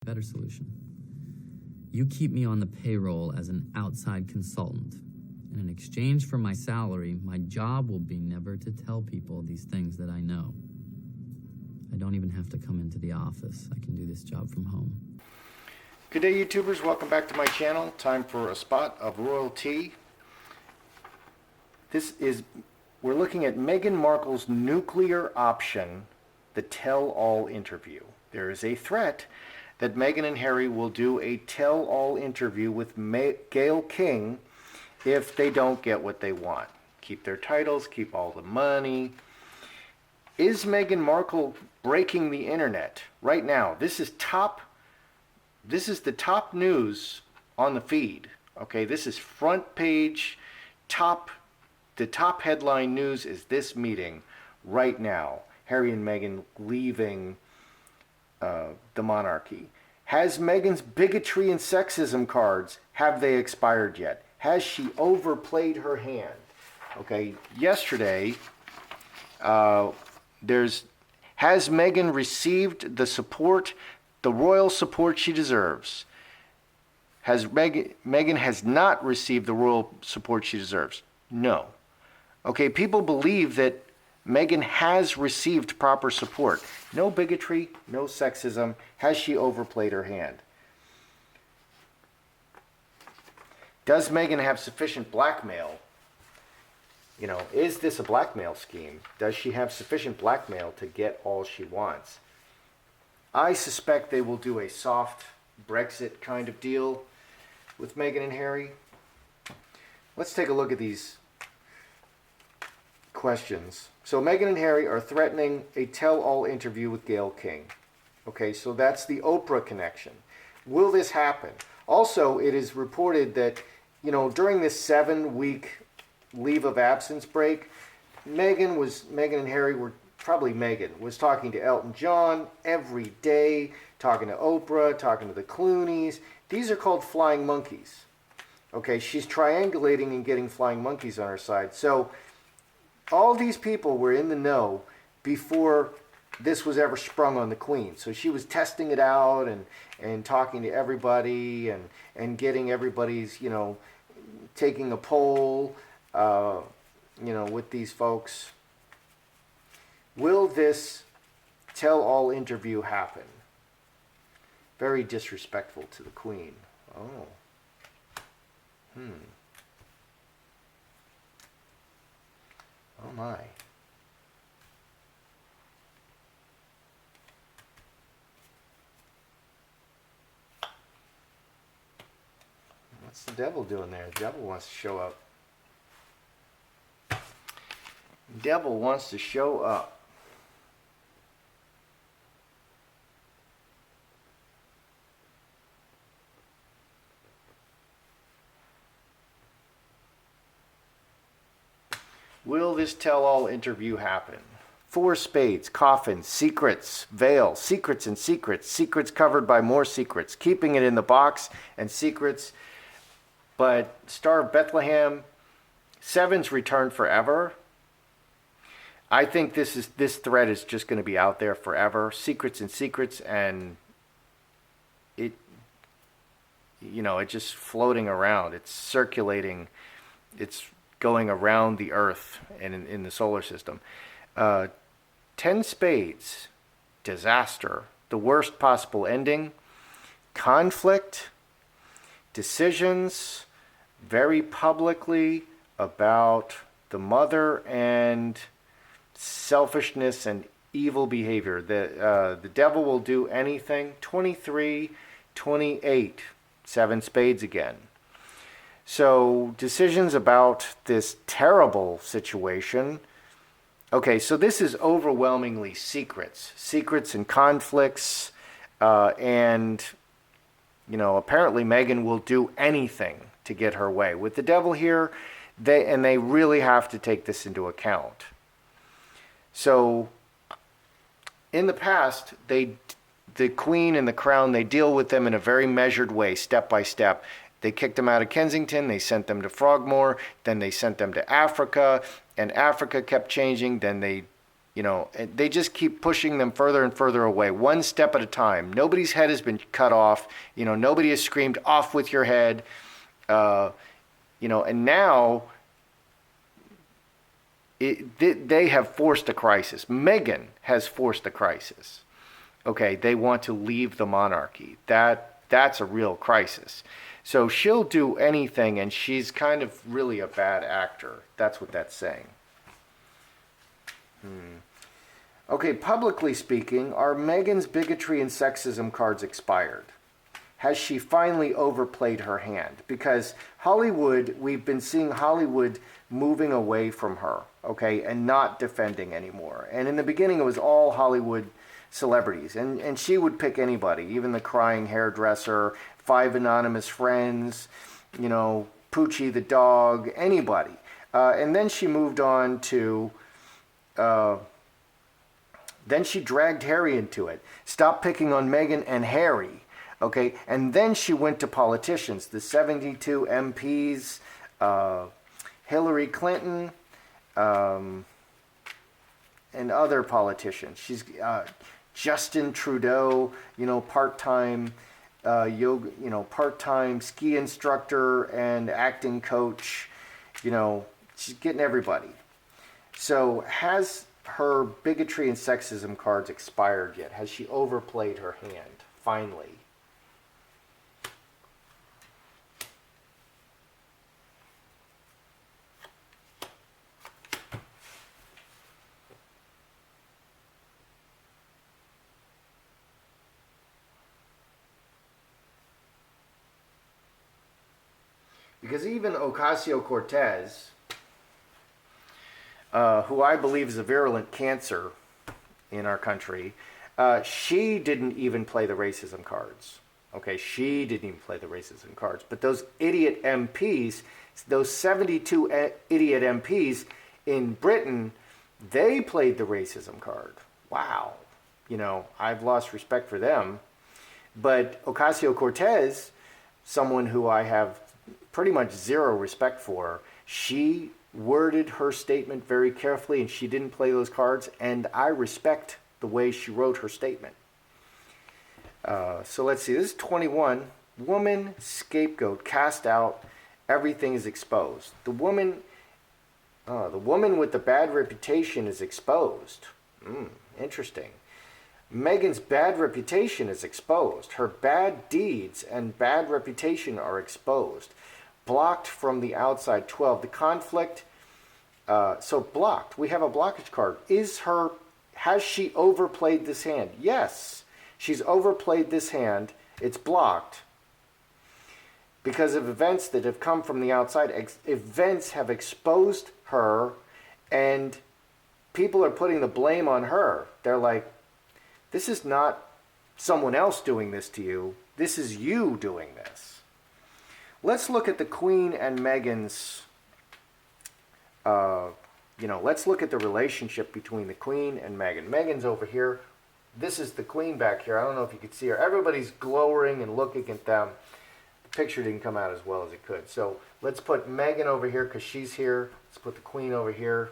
Better solution. You keep me on the payroll as an outside consultant, and in exchange for my salary, my job will be never to tell people these things that I know. I don't even have to come into the office. I can do this job from home. Good day, YouTubers. Welcome back to my channel. Time for a spot of royalty. We're looking at Meghan Markle's nuclear option, the tell-all interview. There is a threat that Meghan and Harry will do a tell-all interview with Gayle King if they don't get what they want. Keep their titles, keep all the money. Is Meghan Markle breaking the internet right now? This is the top news on the feed. Okay, this is front page, the top headline news is this meeting right now. Harry and Meghan leaving the monarchy. Has Meghan's bigotry and sexism cards, have they expired yet? Has she overplayed her hand? Okay, yesterday, has Meghan received the support, the royal support she deserves? Meghan has not received the royal support she deserves? No. Okay, people believe that Meghan has received proper support. No bigotry, no sexism. Has she overplayed her hand? Does Meghan have sufficient blackmail? You know, is this a blackmail scheme? Does she have sufficient blackmail to get all she wants? I suspect they will do a soft Brexit kind of deal with Meghan and Harry. Let's take a look at these questions. So Meghan and Harry are threatening a tell-all interview with Gayle King. Okay, so that's the Oprah connection. Will this happen? Also, it is reported that, you know, during this 7-week leave of absence break, Meghan and Harry were, probably Meghan, was talking to Elton John every day, talking to Oprah, talking to the Clooneys. These are called flying monkeys. Okay, she's triangulating and getting flying monkeys on her side. So all these people were in the know before this was ever sprung on the Queen. So she was testing it out and talking to everybody and getting everybody's, you know, taking a poll, you know, with these folks. Will this tell-all interview happen? Very disrespectful to the Queen. Oh. Oh my. What's the devil doing there? The devil wants to show up. The devil wants to show up. Will this tell-all interview happen? 4 spades, coffin, secrets, veil, secrets and secrets, secrets covered by more secrets, keeping it in the box and secrets. But Star of Bethlehem, 7's returned forever. I think this thread is just going to be out there forever. Secrets and secrets, and it, you know, it's just floating around. It's circulating. It's going around the earth and in the solar system. 10 spades, disaster, the worst possible ending, conflict, decisions, very publicly about the mother and selfishness and evil behavior. The devil will do anything. 23, 28, 7 spades again. So decisions about this terrible situation. Okay, so this is overwhelmingly secrets and conflicts, and, you know, apparently Meghan will do anything to get her way. With the devil here, they really have to take this into account. So in the past, the Queen and the Crown, they deal with them in a very measured way, step by step. They kicked them out of Kensington, they sent them to Frogmore, then they sent them to Africa, and Africa kept changing, then they, And they just keep pushing them further and further away, one step at a time. Nobody's head has been cut off. Nobody has screamed, "Off with your head." And now they have forced a crisis. Meghan has forced a crisis. Okay, they want to leave the monarchy. That's a real crisis. So she'll do anything, and she's kind of really a bad actor. That's what that's saying. Okay, publicly speaking, are Meghan's bigotry and sexism cards expired? Has she finally overplayed her hand? Because Hollywood, we've been seeing Hollywood moving away from her, okay, and not defending anymore. And in the beginning, it was all Hollywood celebrities, and she would pick anybody, even the crying hairdresser, 5 anonymous friends, Poochie the dog, anybody. And then she moved on to... then she dragged Harry into it. Stop picking on Meghan and Harry. Okay, and then she went to politicians, the 72 MPs, Hillary Clinton, and other politicians. She's Justin Trudeau, part-time yoga, part-time ski instructor and acting coach. She's getting everybody. So has her bigotry and sexism cards expired yet? Has she overplayed her hand, finally? Because even Ocasio-Cortez, who I believe is a virulent cancer in our country, she didn't even play the racism cards. Okay, she didn't even play the racism cards. But those idiot MPs, those 72 idiot MPs in Britain, they played the racism card. Wow. I've lost respect for them. But Ocasio-Cortez, someone who I have pretty much zero respect for, she worded her statement very carefully, and she didn't play those cards, and I respect the way she wrote her statement. So let's see, this is 21. Woman scapegoat cast out, everything is exposed. The woman with the bad reputation is exposed. Interesting. Meghan's bad reputation is exposed. Her bad deeds and bad reputation are exposed. Blocked from the outside, 12. The conflict, so blocked. We have a blockage card. Has she overplayed this hand? Yes, she's overplayed this hand. It's blocked because of events that have come from the outside. Events have exposed her, and people are putting the blame on her. They're like, this is not someone else doing this to you. This is you doing this. Let's look at the Queen and Meghan's, let's look at the relationship between the Queen and Meghan. Meghan's over here. This is the Queen back here. I don't know if you could see her. Everybody's glowering and looking at them. The picture didn't come out as well as it could. So let's put Meghan over here because she's here. Let's put the Queen over here.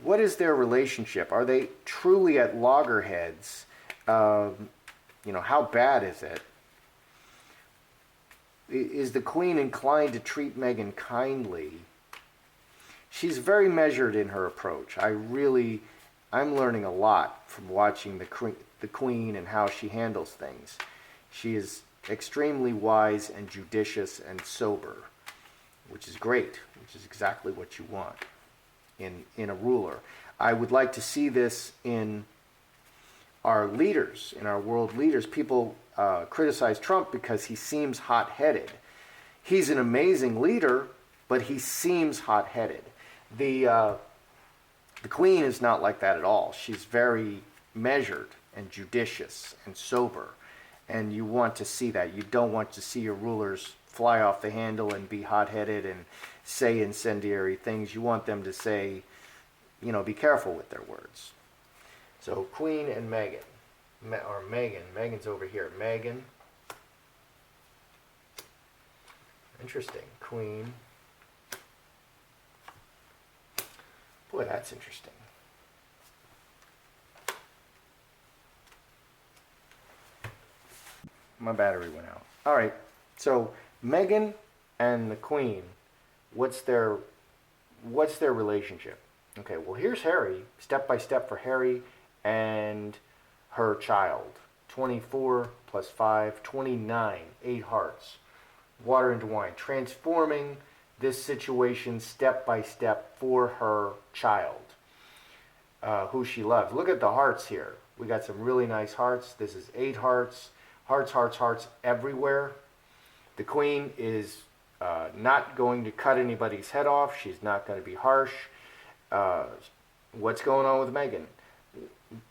What is their relationship? Are they truly at loggerheads? How bad is it? Is the Queen inclined to treat Meghan kindly? She's very measured in her approach. I'm learning a lot from watching the Queen and how she handles things. She is extremely wise and judicious and sober, which is great, which is exactly what you want in a ruler. I would like to see this in our leaders, in our world leaders. People criticize Trump because he seems hot-headed. He's an amazing leader, but he seems hot-headed. The Queen is not like that at all. She's very measured and judicious and sober, and you want to see that. You don't want to see your rulers fly off the handle and be hot-headed and say incendiary things. You want them to say, be careful with their words. So Queen and Meghan, or Meghan. Meghan's over here. Meghan. Interesting. Queen. Boy, that's interesting. my battery went out. All right. So Meghan and the Queen, what's their relationship? Okay, well, here's Harry, step by step for Harry and her child. 24 plus 5, 29, 8 hearts. Water into wine. Transforming this situation step by step for her child, who she loves. Look at the hearts here. We got some really nice hearts. This is 8 hearts. Hearts, hearts, hearts everywhere. The Queen is not going to cut anybody's head off. She's not going to be harsh. What's going on with Meghan?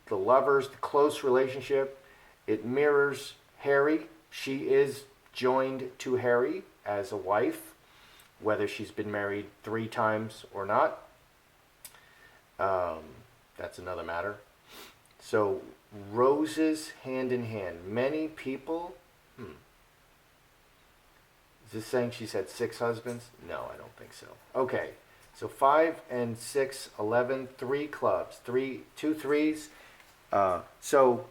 The lovers, the close relationship, it mirrors Harry. She is joined to Harry as a wife, whether she's been married 3 times or not. That's another matter. So, roses hand in hand. Many people... Is this saying she's had 6 husbands? No, I don't think so. Okay. So 5 and 6, 11, 3 clubs, 2 threes. So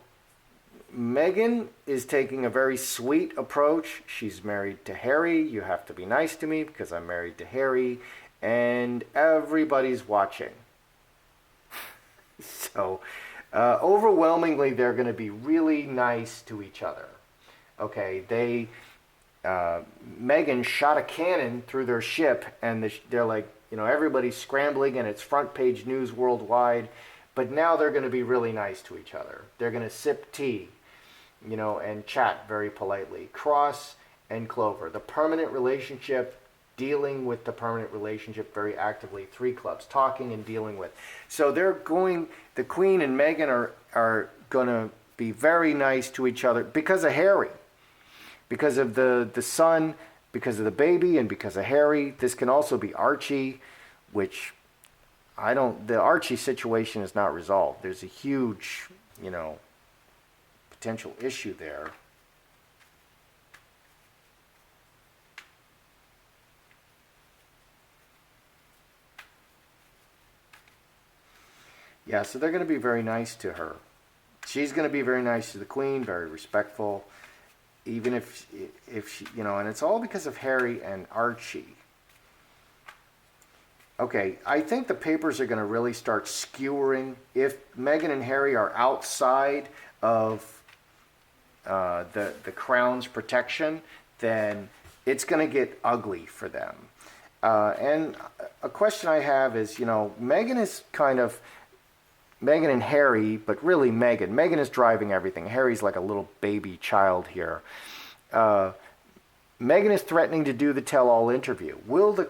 Meghan is taking a very sweet approach. She's married to Harry. You have to be nice to me because I'm married to Harry. And everybody's watching. So overwhelmingly, they're going to be really nice to each other. Okay, Meghan shot a cannon through their ship, and they're like, everybody's scrambling, and it's front page news worldwide. But now they're going to be really nice to each other. They're going to sip tea, and chat very politely. Cross and Clover, the permanent relationship, dealing with the permanent relationship very actively. 3 clubs, talking and dealing with. So the Queen and Meghan are going to be very nice to each other because of Harry. Because of the son, because of the baby, and because of Harry. This can also be Archie, which the Archie situation is not resolved. There's a huge, potential issue there. Yeah, so they're going to be very nice to her. She's going to be very nice to the Queen, very respectful. Even if she, and it's all because of Harry and Archie. Okay, I think the papers are going to really start skewering. If Meghan and Harry are outside of the Crown's protection, then it's going to get ugly for them. And a question I have is, Meghan and Harry, but really Meghan. Meghan is driving everything. Harry's like a little baby child here. Meghan is threatening to do the tell-all interview. Will the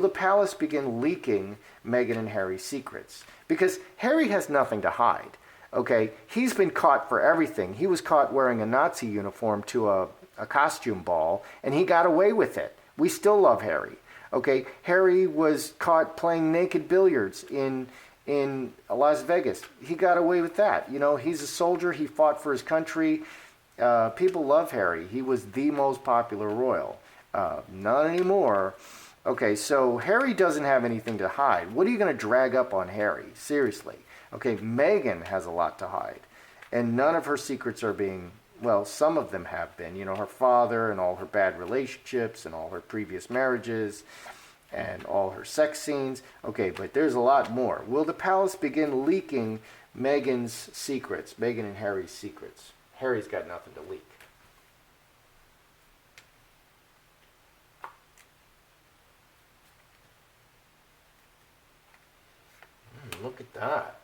palace begin leaking Meghan and Harry's secrets? Because Harry has nothing to hide. Okay, he's been caught for everything. He was caught wearing a Nazi uniform to a costume ball, and he got away with it. We still love Harry. Okay, Harry was caught playing naked billiards in Las Vegas. He got away with that. He's a soldier. He fought for his country. People love Harry. He was the most popular royal. Not anymore. Okay, so Harry doesn't have anything to hide. What are you going to drag up on Harry? Seriously. Okay, Meghan has a lot to hide. And none of her secrets are being, well, some of them have been. Her father and all her bad relationships and all her previous marriages and all her sex scenes. Okay, but there's a lot more. Will the palace begin leaking Meghan's secrets, Meghan and Harry's secrets? Harry's got nothing to leak. Look at that.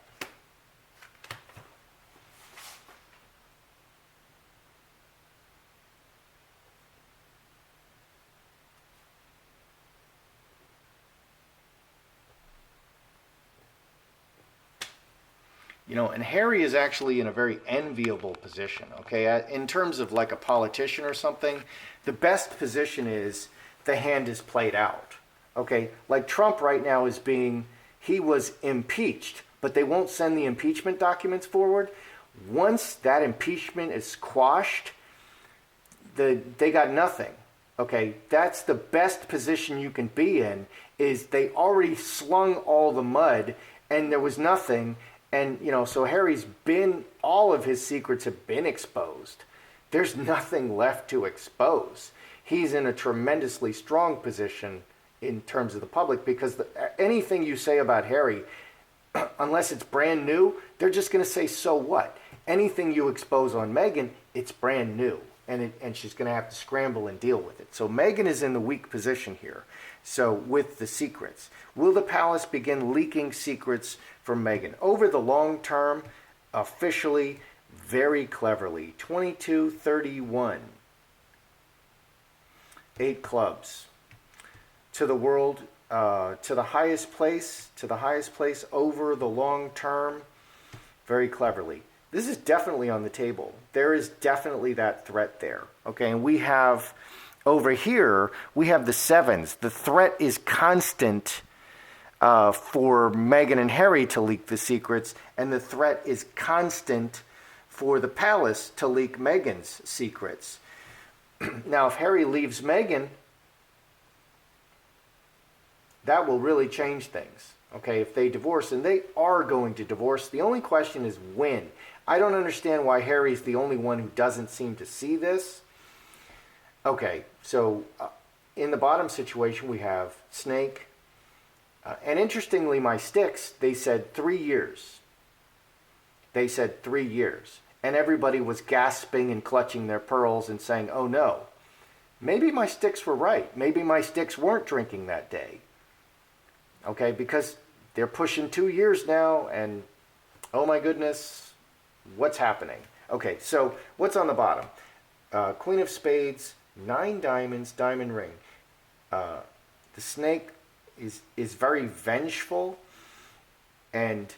And Harry is actually in a very enviable position, okay? In terms of like a politician or something, the best position is the hand is played out, okay? Like Trump right now he was impeached, but they won't send the impeachment documents forward. Once that impeachment is quashed, they got nothing, okay? That's the best position you can be in, is they already slung all the mud and there was nothing. And, so all of his secrets have been exposed. There's nothing left to expose. He's in a tremendously strong position in terms of the public, because anything you say about Harry, unless it's brand new, they're just going to say, so what? Anything you expose on Meghan, it's brand new, and she's going to have to scramble and deal with it. So Meghan is in the weak position here. So with the secrets, will the palace begin leaking secrets from Meghan? Over the long term, officially, very cleverly, 2231, 8 clubs. To the world, to the highest place over the long term, very cleverly. This is definitely on the table. There is definitely that threat there. Okay, and we have, over here, we have the 7s. The threat is constant for Meghan and Harry to leak the secrets, and the threat is constant for the palace to leak Meghan's secrets. Now, if Harry leaves Meghan, that will really change things. Okay, if they divorce, and they are going to divorce, the only question is when. I don't understand why Harry's the only one who doesn't seem to see this. Okay, so in the bottom situation, we have Snake. And interestingly, my sticks, they said 3 years. They said 3 years. And everybody was gasping and clutching their pearls and saying, oh no, maybe my sticks were right. Maybe my sticks weren't drinking that day. Okay, because they're pushing 2 years now, and oh my goodness, what's happening? Okay, so what's on the bottom? Queen of Spades, 9 diamonds, diamond ring. The Snake is very vengeful, and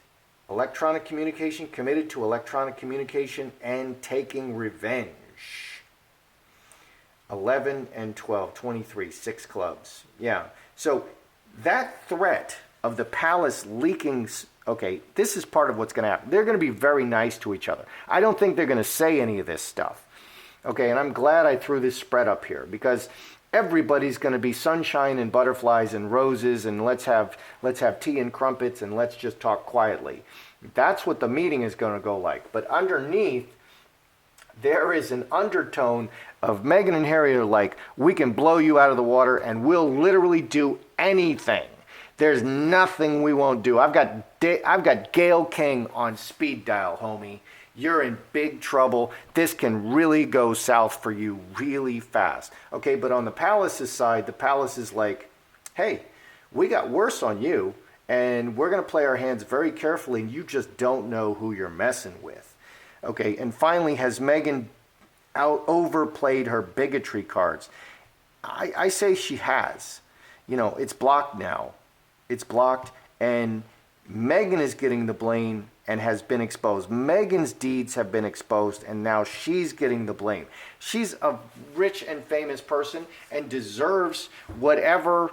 electronic communication, committed to electronic communication and taking revenge. 11 and 12, 23, 6 clubs. Yeah, so that threat of the palace leaking, okay, this is part of what's going to happen. They're going to be very nice to each other. I don't think they're going to say any of this stuff. Okay, and I'm glad I threw this spread up here, because everybody's going to be sunshine and butterflies and roses, and let's have tea and crumpets, and let's just talk quietly. That's what the meeting is going to go like. But underneath, there is an undertone of Meghan and Harry are like, we can blow you out of the water and we'll literally do anything. There's nothing we won't do. I've got Gayle King on speed dial, homie. You're in big trouble. This can really go south for you really fast. Okay, but on the palace's side, the palace is like, hey, we got worse on you, and we're going to play our hands very carefully, and you just don't know who you're messing with. Okay, and finally, has Meghan overplayed her bigotry cards? I say she has. You know, it's blocked now. It's blocked, and Meghan is getting the blame and has been exposed. Meghan's deeds have been exposed, and now she's getting the blame. She's a rich and famous person and deserves whatever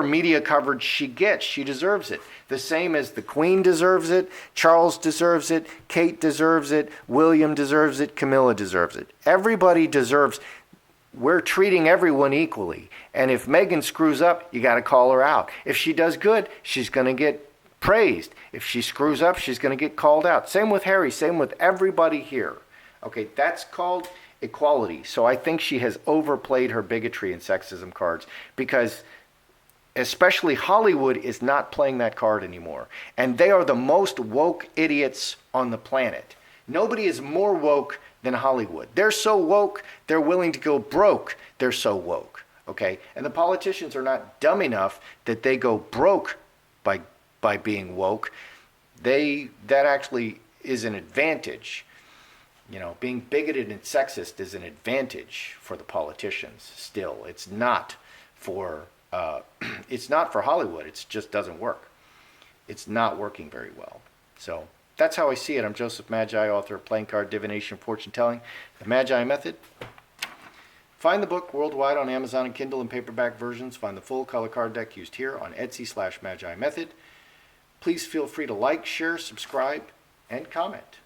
media coverage she gets. She deserves it. The same as the Queen deserves it, Charles deserves it, Kate deserves it, William deserves it, Camilla deserves it. Everybody deserves. We're treating everyone equally. And if Meghan screws up, you got to call her out. If she does good, she's going to get praised. If she screws up, she's going to get called out. Same with Harry, same with everybody here. Okay, that's called equality. So I think she has overplayed her bigotry and sexism cards, because especially Hollywood is not playing that card anymore. And they are the most woke idiots on the planet. Nobody is more woke than Hollywood. They're so woke, they're willing to go broke. They're so woke. Okay? And the politicians are not dumb enough that they go broke by being woke. That actually is an advantage. You know, being bigoted and sexist is an advantage for the politicians still. It's not for Hollywood. It just doesn't work. It's not working very well. So that's how I see it. I'm Joseph Magi, author of Playing Card, Divination, Fortune Telling, The Magi Method. Find the book worldwide on Amazon and Kindle and paperback versions. Find the full color card deck used here on Etsy/Magi Method. Please feel free to like, share, subscribe, and comment.